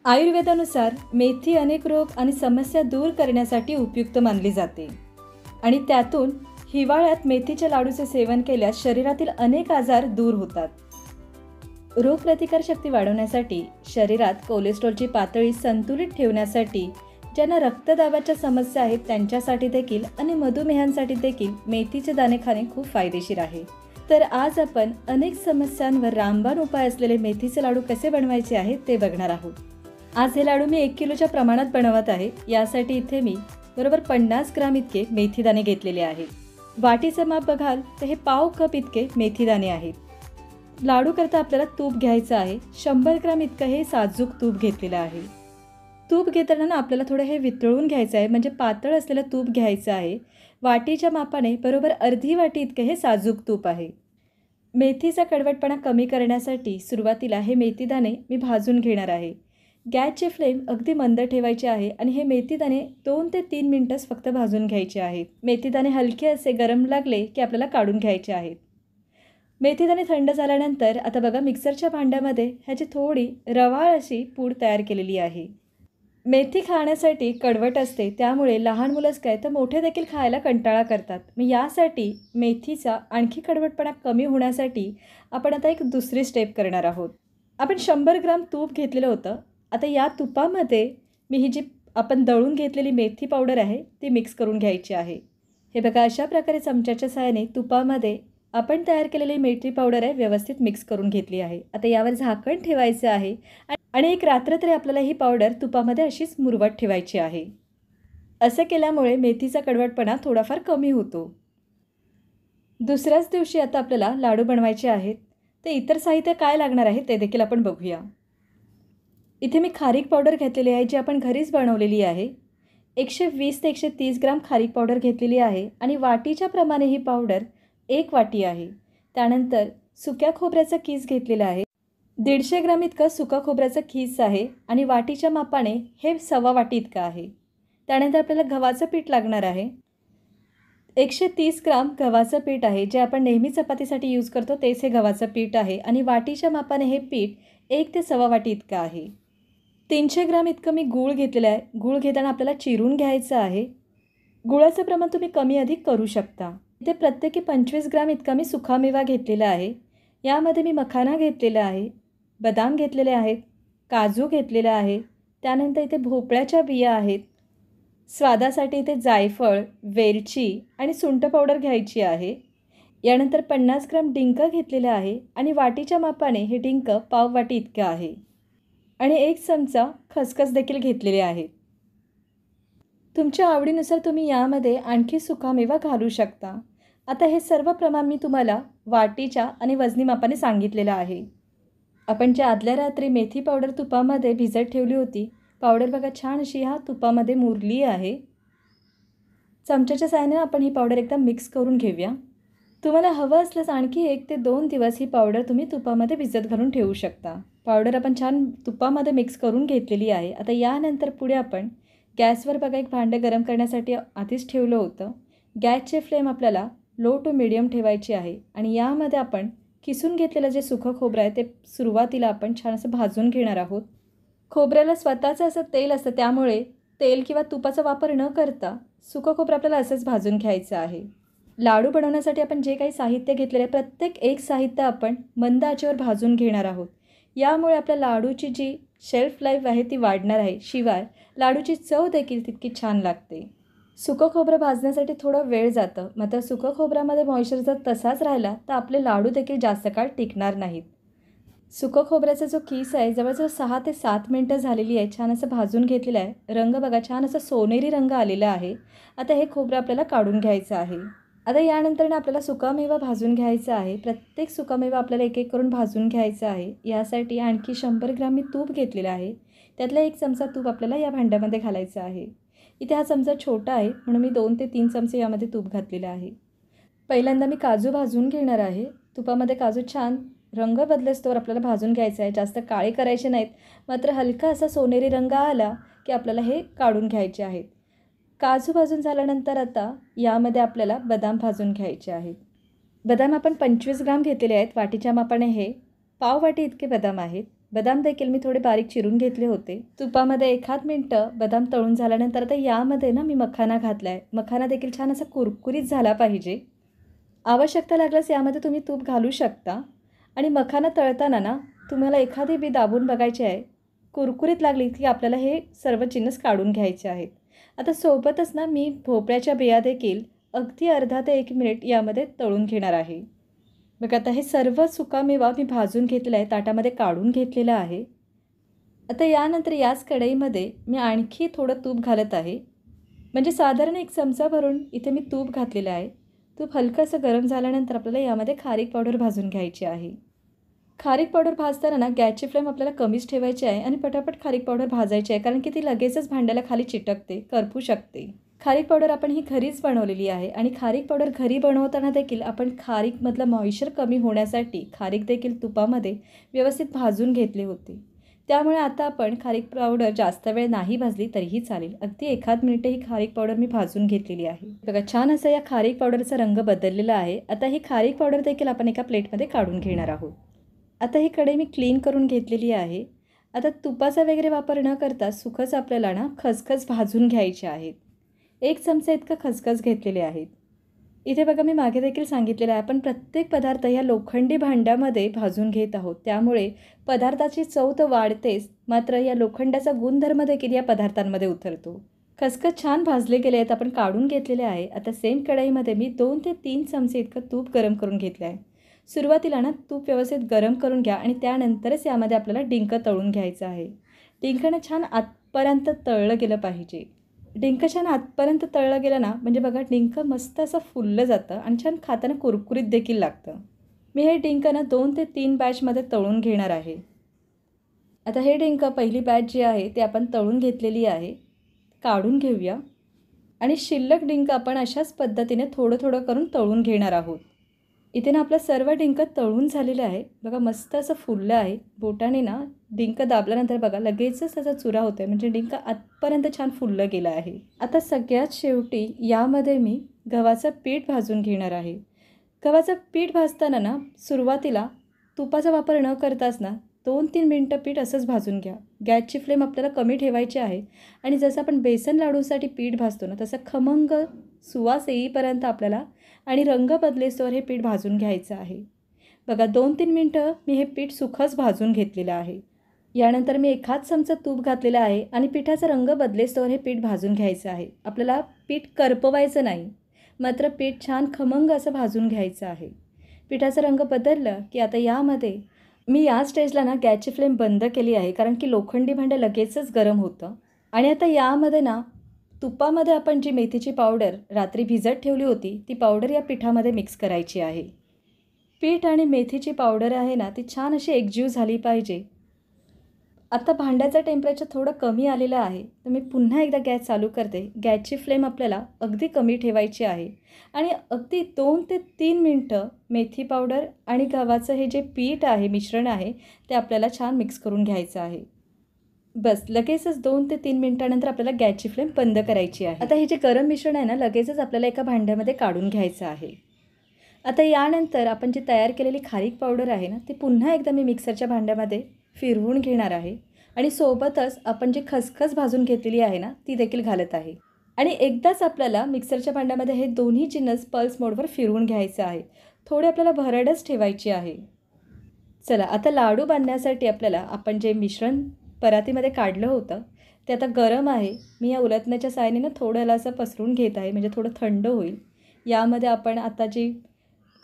आयुर्वेदानुसार मेथी अनेक रोग आणि समस्या दूर करण्यासाठी उपयुक्त मानली जाते आणि त्यातून हिवाळ्यात मेथीच्या लाडूचे सेवन केल्यास शरीरातील अनेक आजार दूर होतात. रोगप्रतिकारशक्ती वाढवण्यासाठी, शरीरात कोलेस्ट्रॉलची पातळी संतुलित ठेवण्यासाठी, ज्यांना रक्तदाबाच्या समस्या आहेत त्यांच्यासाठी देखील आणि मधुमेहांसाठी देखील मेथीचे दाणे खाणे खूप फायदेशीर आहे. तर आज आपण अनेक समस्यांवर रामबाण उपाय असलेले मेथीचे लाडू कसे बनवायचे आहेत ते बघणार आहोत. आज हे लाडू मी 1 किलोच्या प्रमाणात बनवत आहे. यासाठी इथे मी बरोबर 50 ग्राम इतके मेथीदाणे घेतलेले आहेत. वाटीचं माप बघाल तर हे पाव कप इतके मेथीदाणे आहेत. लाडू करता आपल्याला तूप घ्यायचं आहे. 100 ग्राम इतकं हे साजूक तूप घेतलेलं आहे. तूप घेताना आपल्याला थोडं हे वितळून घ्यायचं आहे, म्हणजे पातळ असलेलं तूप घ्यायचं आहे. वाटीच्या मापाने बरोबर अर्धी वाटी इतकं हे साजूक तूप आहे. मेथीचा कडवटपणा कमी करण्यासाठी सुरुवातीला हे मेथीदाणे मी भाजून घेणार आहे. गॅसची फ्लेम अगदी मंद ठेवायची आहे आणि हे मेथीदाणे 2 ते 3 मिनिटच फक्त भाजून घ्यायचे आहेत. मेथीदाणे हलके असे गरम लागले की आपल्याला काढून घ्यायचे आहेत. मेथीदाणे थंड झाल्यानंतर आता बघा मिक्सरच्या भांड्यामध्ये ह्याची थोडी रवाळ अशी पूड तयार केलेली आहे. मेथी खाण्यासाठी कडवट असते, त्यामुळे लहान मुलंच काय तर मोठे देखील खायला कंटाळा करतात. मी यासाठी मेथीचा आणखी कडवटपणा कमी होण्यासाठी आपण आता एक दुसरी स्टेप करणार आहोत. आपण 100 ग्राम तूप घेतलेलं होतं. आता या तुपामध्ये मी ही जी आपण दळून घेतलेली मेथी पावडर आहे ती मिक्स करून घ्यायची आहे. हे बघा अशा प्रकारे चमच्याच्या सहाय्याने तुपामध्ये आपण तयार केलेली मेथी पावडर आहे व्यवस्थित मिक्स करून घेतली आहे. आता यावर झाकण ठेवायचं आहे आणि एक रात्र तरी आपल्याला ही पावडर तुपामध्ये अशीच मुरवत ठेवायची आहे. असं केल्यामुळे मेथीचा कडवटपणा थोडाफार कमी होतो. दुसऱ्याच दिवशी आता आपल्याला लाडू बनवायचे आहेत. ते इतर साहित्य काय लागणार आहे ते देखील आपण बघूया. इथे मी खारीक पावडर घेतलेली आहे, जी आपण घरीच बनवलेली आहे. 120 ते 130 ग्राम खारीक पावडर घेतलेली आहे आणि वाटीच्या प्रमाणे ही पावडर 1 वाटी आहे. त्यानंतर सुक्या खोबऱ्याचा कीस घेतलेला आहे. 150 ग्राम इतकं सुका खोबऱ्याचा कीस आहे आणि वाटीच्या मापाने हे 1.25 वाटी इतकं आहे. त्यानंतर आपल्याला गव्हाचं पीठ लागणार आहे. 130 ग्राम गव्हाचं पीठ आहे, जे आपण नेहमी चपातीसाठी यूज करतो तेच हे गव्हाचं पीठ आहे आणि वाटीच्या मापाने हे पीठ 1 ते 1.25 वाटी इतकं आहे. 300 ग्राम इतकं मी गूळ घेतलेलं आहे. गूळ घेताना आपल्याला चिरून घ्यायचं आहे. गुळाचं प्रमाण तुम्ही कमी अधिक करू शकता. इथे प्रत्येकी 25 ग्राम इतका मी सुकामेवा घेतलेला आहे. यामध्ये मी मखाना घेतलेला आहे, बदाम घेतलेले आहेत, काजू घेतलेला आहे. त्यानंतर इथे भोपळ्याच्या बिया आहेत. स्वादासाठी इथे जायफळ, वेलची आणि सुंठ पावडर घ्यायची आहे. यानंतर 50 ग्राम डिंक घेतलेला आहे आणि वाटीच्या मापाने हे डिंक पाव वाटी इतकं आहे आणि 1 चमचा खसखस देखील घेतलेले आहे. तुमच्या आवडीनुसार तुम्ही यामध्ये आणखी सुकामेवा घालू शकता. आता हे सर्व प्रमाण मी तुम्हाला वाटीच्या आणि वजनी मापाने सांगितलेलं आहे. आपण ज्या आदल्या रात्री मेथी पावडर तुपामध्ये भिजत ठेवली होती, पावडर बघा छान अशी ह्या तुपामध्ये मुरली आहे. चमच्याच्या साहाय्याने आपण ही पावडर एकदम मिक्स करून घेऊया. तुम्हाला हवं असल्यास आणखी 1 ते 2 दिवस ही पावडर तुम्ही तुपामध्ये भिजत घालून ठेवू शकता. पावडर आपण छान तुपामध्ये मिक्स करून घेतलेली आहे. आता यानंतर पुढे आपण गॅसवर बघा एक भांडं गरम करण्यासाठी आधीच ठेवलं होतं. गॅसची फ्लेम आपल्याला लो टू मीडियम ठेवायची आहे आणि यामध्ये आपण किसून घेतलेलं जे सुकं खोबरं आहे ते सुरुवातीला आपण छान असं भाजून घेणार आहोत. खोबऱ्याला स्वतःचं असं तेल असतं, त्यामुळे तेल किंवा तुपाचा वापर न करता सुकं खोबरं आपल्याला असंच भाजून घ्यायचं आहे. लाडू बनवण्यासाठी आपण जे काही साहित्य घेतलेलं आहे प्रत्येक एक साहित्य आपण मंद आचेवर भाजून घेणार आहोत. यामुळे आपल्या लाडूची जी शेल्फ लाईफ आहे ती वाढणार आहे. शिवाय लाडूची चव देखील तितकी छान लागते. सुकं खोबरं भाजण्यासाठी थोडा वेळ जातं, मात्र सुकं खोबऱ्यामध्ये मॉइश्चर जर तसाच राहिला तर आपले लाडू देखील जास्त काळ टिकणार नाहीत. सुकं खोबऱ्याचा जो कीस आहे जवळजवळ 6 ते 7 मिनटं झालेली आहे. छान असं भाजून घेतलेलं आहे. रंग बघा छान असं सोनेरी रंग आलेला आहे. आता हे खोबरं आपल्याला काढून घ्यायचं आहे. आता यानंतर आपल्याला सुकामेवा भाजून घ्यायचा आहे. प्रत्येक सुकामेवा आपल्याला एक एक करून भाजून घ्यायचा आहे. यासाठी आणखी 100 ग्राम मी तूप घेतलेलं आहे. त्यातला 1 चमचा तूप आपल्याला या भांड्यामध्ये घालायचं आहे. इथे हा चमचा छोटा आहे म्हणून मी 2 ते 3 चमचे यामध्ये तूप घातलेलं आहे. पहिल्यांदा मी काजू भाजून घेणार आहे. तुपामध्ये काजू छान रंग बदलेस्तोवर आपल्याला भाजून घ्यायचं आहे. जास्त काळे करायचे नाहीत, मात्र हलका असा सोनेरी रंग आला की आपल्याला हे काढून घ्यायचे आहेत. काजू भाजून झाल्यानंतर आता यामध्ये आपल्याला बदाम भाजून घ्यायचे आहेत. बदाम आपण 25 ग्राम घेतलेले आहेत. वाटीच्या मापाने हे पाव वाटी इतके बदाम आहेत. बदाम देखील मी थोडे बारीक चिरून घेतले होते. तुपामध्ये 1 मिनिटं बदाम तळून झाल्यानंतर आता यामध्ये ना मी मखाना घातला आहे. मखाना देखील छान असा कुरकुरीत झाला पाहिजे. आवश्यकता लागल्यास यामध्ये तुम्ही तूप घालू शकता. आणि मखाना तळताना ना तुम्हाला एखादी बी दाबून बघायची आहे. कुरकुरीत लागली की आपल्याला हे सर्व जिन्नस काढून घ्यायचे आहेत. आता सोबतच ना मी भोपळ्याच्या बिया देखील अगदी अर्धा ते 1 मिनिट यामध्ये तळून घेणार आहे. बघा आता हे सर्व सुकामेवा मी भाजून घेतलेला आहे, ताटामध्ये काढून घेतलेला आहे. आता यानंतर याच कढईमध्ये मी आणखी थोडं तूप घालत आहे. म्हणजे साधारण 1 चमचा भरून इथे मी तूप घातलेलं आहे. तूप हलकंसं गरम झाल्यानंतर आपल्याला यामध्ये खारीक पावडर भाजून घ्यायची आहे. खारीक पावडर भाजताना ना गॅसची फ्लेम आपल्याला कमीच ठेवायची आहे आणि पटापट खारीक पावडर भाजायची आहे, कारण की ती लगेचच भांड्याला खाली चिटकते, करपू शकते. खारीक पावडर आपण ही घरीच बनवलेली आहे आणि खारीक पावडर घरी बनवताना देखील आपण खारीकमधलं मॉइश्चर कमी होण्यासाठी खारीक देखील तुपामध्ये व्यवस्थित भाजून घेतले होते. त्यामुळे आता आपण खारीक पावडर जास्त वेळ नाही भाजली तरीही चालेल. अगदी 1 मिनिट ही खारीक पावडर मी भाजून घेतलेली आहे. बघा छान असं या खारीक पावडरचा रंग बदललेला आहे. आता ही खारीक पावडर देखील आपण एका प्लेटमध्ये काढून घेणार आहोत. आता ही कढई मी क्लीन करून घेतलेली आहे. आता तुपाचा वगैरे वापर न करता सुखच आपल्याला ना खसखस भाजून घ्यायचे आहेत. 1 चमचा इतकं खसखस घेतलेले आहेत. इथे बघा मी मागे देखील सांगितलेलं आहे, आपण प्रत्येक पदार्थ या लोखंडी भांड्यामध्ये भाजून घेत आहोत. त्यामुळे पदार्थाची चव तर वाढतेच, मात्र या लोखंडाचा गुणधर्म देखील या पदार्थांमध्ये उतरतो. खसखस छान भाजले गेले आहेत, आपण काढून घेतलेले आहे. आता सेम कढईमध्ये मी 2 ते 3 चमचे इतकं तूप गरम करून घेतलं आहे. सुरुवातीला ना तूप व्यवस्थित गरम करून घ्या आणि त्यानंतरच यामध्ये आपल्याला डिंक तळून घ्यायचं आहे. डिंकनं छान आतपर्यंत तळलं गेलं पाहिजे. डिंक छान आतपर्यंत तळलं गेलं ना म्हणजे बघा डिंक मस्त असं फुललं जातं आणि छान खाताना कुरकुरीत देखील लागतं. मी हे डिंक ना 2 ते 3 बॅचमध्ये तळून घेणार आहे. आता हे डिंक पहिली बॅच जी आहे ते आपण तळून घेतलेली आहे, काढून घेऊया. आणि शिल्लक डिंक आपण अशाच पद्धतीने थोडं थोडं करून तळून घेणार आहोत. इथे ना आपलं सर्व डिंक तळून झालेलं आहे. बघा मस्त असं फुललं आहे. बोटाने ना डिंक दाबल्यानंतर बघा लगेचच त्याचा चुरा होतो आहे, म्हणजे डिंक आतपर्यंत छान फुललं गेलं आहे. आता सगळ्यात शेवटी यामध्ये मी गव्हाचं पीठ भाजून घेणार आहे. गव्हाचं पीठ भाजताना ना सुरुवातीला तुपाचा वापर न करताच ना 2-3 मिनटं पीठ असंच भाजून घ्या. गॅसची फ्लेम आपल्याला कमी ठेवायची आहे आणि जसं आपण बेसन लाडूसाठी पीठ भाजतो ना तसं खमंग सुवास येईपर्यंत आपल्याला आणि रंग बदलेस्तोवर हे पीठ भाजून घ्यायचं आहे. बघा 2-3 मिनटं मी हे पीठ सुखच भाजून घेतलेलं आहे. यानंतर मी 1 चमचा तूप घातलेला आहे आणि पिठाचा रंग बदलेस्तोवर हे पीठ भाजून घ्यायचं आहे. आपल्याला पीठ करपवायचं नाही, मात्र पीठ छान खमंग असं भाजून घ्यायचं आहे. पिठाचा रंग बदललं की आता यामध्ये मी या स्टेजला ना गॅसची फ्लेम बंद केली आहे, कारण की लोखंडी भांडं लगेचच गरम होतं. आणि आता यामध्ये ना तुपामध्ये आपण जी मेथीची पावडर रात्री भिजत ठेवली होती ती पावडर या पिठामध्ये मिक्स करायची आहे. पीठ आणि मेथीची पावडर आहे ना ती छान अशी एकजीव झाली पाहिजे. आता भांड्याचं टेम्परेचर थोडं कमी आलेलं आहे, तर मी पुन्हा एकदा गॅस चालू करते. गॅसची फ्लेम आपल्याला अगदी कमी ठेवायची आहे आणि अगदी 2 ते 3 मिनटं मेथी पावडर आणि गव्हाचं हे जे पीठ आहे, मिश्रण आहे, ते आपल्याला छान मिक्स करून घ्यायचं आहे. बस लगेचच 2 ते 3 मिनटानंतर आपल्याला गॅसची फ्लेम बंद करायची आहे. आता हे जे गरम मिश्रण आहे ना लगेचच आपल्याला एका भांड्यामध्ये काढून घ्यायचं आहे. आता यानंतर आपण जी तयार केलेली खारीक पावडर आहे ना ती पुन्हा एकदा मी मिक्सरच्या भांड्यामध्ये फिरवून घेणार आहे आणि सोबतच आपण जी खसखस भाजून घेतलेली आहे ना ती देखील घालत आहे. आणि एकदाच आपल्याला मिक्सरच्या भांड्यामध्ये हे दोन्ही जिन्नस पल्स मोडवर फिरवून घ्यायचं आहे. थोडी आपल्याला भरडच ठेवायची आहे. चला आता लाडू बांधण्यासाठी आपल्याला आपण जे मिश्रण परातीमध्ये काढलं होतं ते आता गरम आहे. मी या उलटण्याच्या साहाय्याने ना थोडं असं पसरून घेत आहे, म्हणजे थोडं थंड होईल. यामध्ये आपण आता जी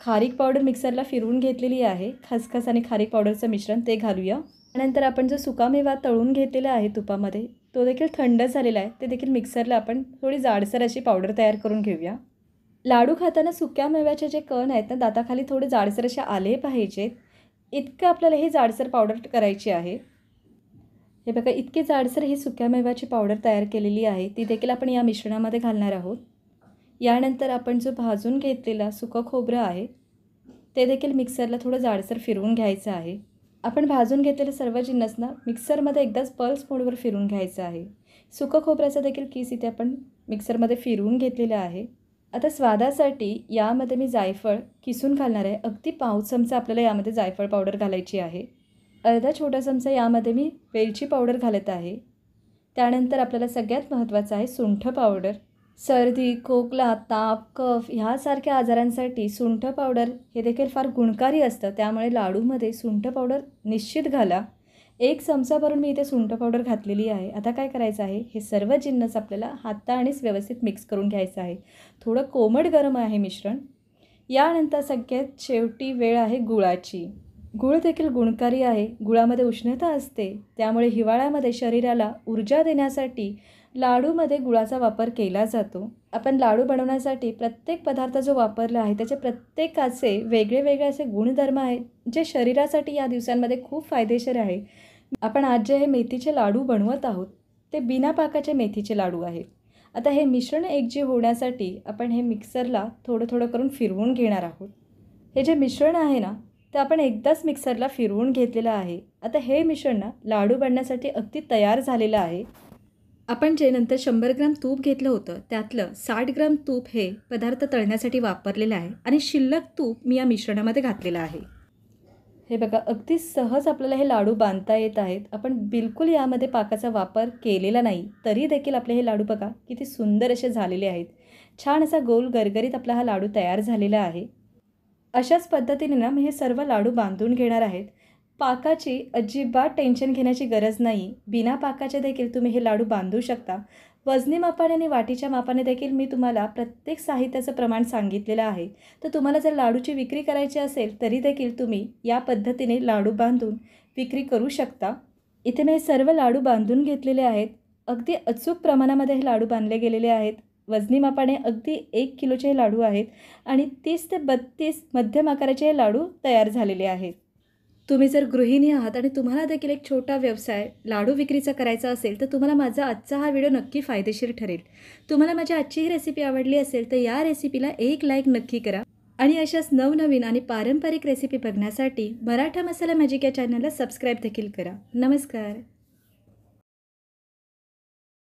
खारीक पावडर मिक्सरला फिरवून घेतलेली आहे, खसखस आणि खारीक पावडरचं मिश्रण ते घालूया. त्यानंतर आपण जो सुकामेवा तळून घेतलेला आहे तुपामध्ये तो देखील थंड झालेला आहे, ते देखील मिक्सरला आपण थोडी जाडसर अशी पावडर तयार करून घेऊया. लाडू खाताना सुक्या मेव्याचे जे कण आहेत ना दाताखाली थोडे जाडसर असे आले पाहिजेत, इतकं आपल्याला ही जाडसर पावडर करायची आहे. हे बघा इतकी जाडसर ही सुक्या मेव्याची पावडर तयार केलेली आहे, ती देखील आपण या मिश्रणामध्ये घालणार आहोत. यानंतर आपण जो भाजून घेतलेला सुकं खोबरं आहे ते देखील मिक्सरला थोडं जाडसर फिरवून घ्यायचं आहे. आपण भाजून घेतलेले सर्व जिन्नस ना मिक्सरमध्ये एकदाच पल्स मोडवर फिरवून घ्यायचं आहे. सुकं खोबऱ्याचा देखील किस इथे आपण मिक्सरमध्ये फिरवून घेतलेला आहे. आता स्वादासाठी यामध्ये मी जायफळ किसून घालणार आहे. अगदी 1/2 चमचा आपल्याला यामध्ये जायफळ पावडर घालायची आहे. अर्धा छोटा चमचा यामध्ये मी वेलची पावडर घालत आहे. त्यानंतर आपल्याला सगळ्यात महत्त्वाचं आहे सुंठ पावडर. सर्दी, खोकला, ताप, कफ ह्यासारख्या आजारांसाठी सुंठ पावडर हे देखील फार गुणकारी असतं. त्यामुळे लाडूमध्ये सुंठ पावडर निश्चित घाला. 1 चमचा भरून मी इथे सुंठ पावडर घातलेली आहे. आता काय करायचं आहे, हे सर्व जिन्नस आपल्याला हातानेच व्यवस्थित मिक्स करून घ्यायचं आहे. थोडं कोमट गरम आहे मिश्रण. यानंतर सगळ्यात शेवटी वेळ आहे गुळाची. गूळ देखील गुणकारी आहे. गुळामध्ये उष्णता असते, त्यामुळे हिवाळ्यामध्ये शरीराला ऊर्जा देण्यासाठी लाडूमध्ये गुळाचा वापर केला जातो. आपण लाडू बनवण्यासाठी प्रत्येक पदार्थ जो वापरला आहे त्याचे प्रत्येकाचे वेगळे वेगळे असे गुणधर्म आहेत, जे शरीरासाठी या दिवसांमध्ये खूप फायदेशीर आहे. आपण आज जे हे मेथीचे लाडू बनवत आहोत ते बिना पाकाचे मेथीचे लाडू आहेत. आता हे मिश्रण एकजीव होण्यासाठी आपण हे मिक्सरला थोडं थोडं करून फिरवून घेणार आहोत. हे जे मिश्रण आहे ना, ते आपण एकदाच मिक्सरला फिरवून घेतलेलं आहे. आता हे मिश्रण ना लाडू बनण्यासाठी अगदी तयार झालेलं आहे. आपण जे नंतर 100 ग्राम तूप घेतलं होतं त्यातलं 60 ग्राम तूप हे पदार्थ तळण्यासाठी वापरलेलं आहे आणि शिल्लक तूप मी या मिश्रणामध्ये घातलेलं आहे. हे बघा, अगदी सहज आपल्याला हे लाडू बांधता येत आहेत. आपण बिलकुल यामध्ये पाकाचा वापर केलेला नाही, तरी देखील आपले हे लाडू बघा किती सुंदर असे झालेले आहेत. छान असा गोल गरगरीत आपला हा लाडू तयार झालेला आहे. अशाच पद्धतीने ना मी हे सर्व लाडू बांधून घेणार आहेत. पाकाची अजिबात टेन्शन घेण्याची गरज नाही. बिना पाकाचे देखील तुम्ही हे लाडू बांधू शकता. वजनी मापाने आणि वाटीच्या मापाने देखील मी तुम्हाला प्रत्येक साहित्याचं प्रमाण सांगितलेलं आहे. तर तुम्हाला जर लाडूची विक्री करायची असेल तरी देखील तुम्ही या पद्धतीने लाडू बांधून विक्री करू शकता. इथे मी हे सर्व लाडू बांधून घेतलेले आहेत. अगदी अचूक प्रमाणामध्ये हे लाडू बांधले गेलेले आहेत. वजनी मापाने अगदी 1 किलोचे हे लाडू आहेत आणि 30 ते 32 मध्यम आकाराचे हे लाडू तयार झालेले आहेत. तुम्ही जर गृहिणी आहात आणि तुम्हाला देखील एक छोटा व्यवसाय लाडू विक्रीचा करायचा असेल तर तुम्हाला माझा आजचा हा व्हिडिओ नक्की फायदेशीर ठरेल. तुम्हाला माझी आजची ही रेसिपी आवडली असेल तर या रेसिपीला एक लाईक नक्की करा आणि अशाच नवनवीन आणि पारंपरिक रेसिपी बघण्यासाठी मराठा मसाला मॅजिक या चॅनलला सबस्क्राईब देखील करा. नमस्कार.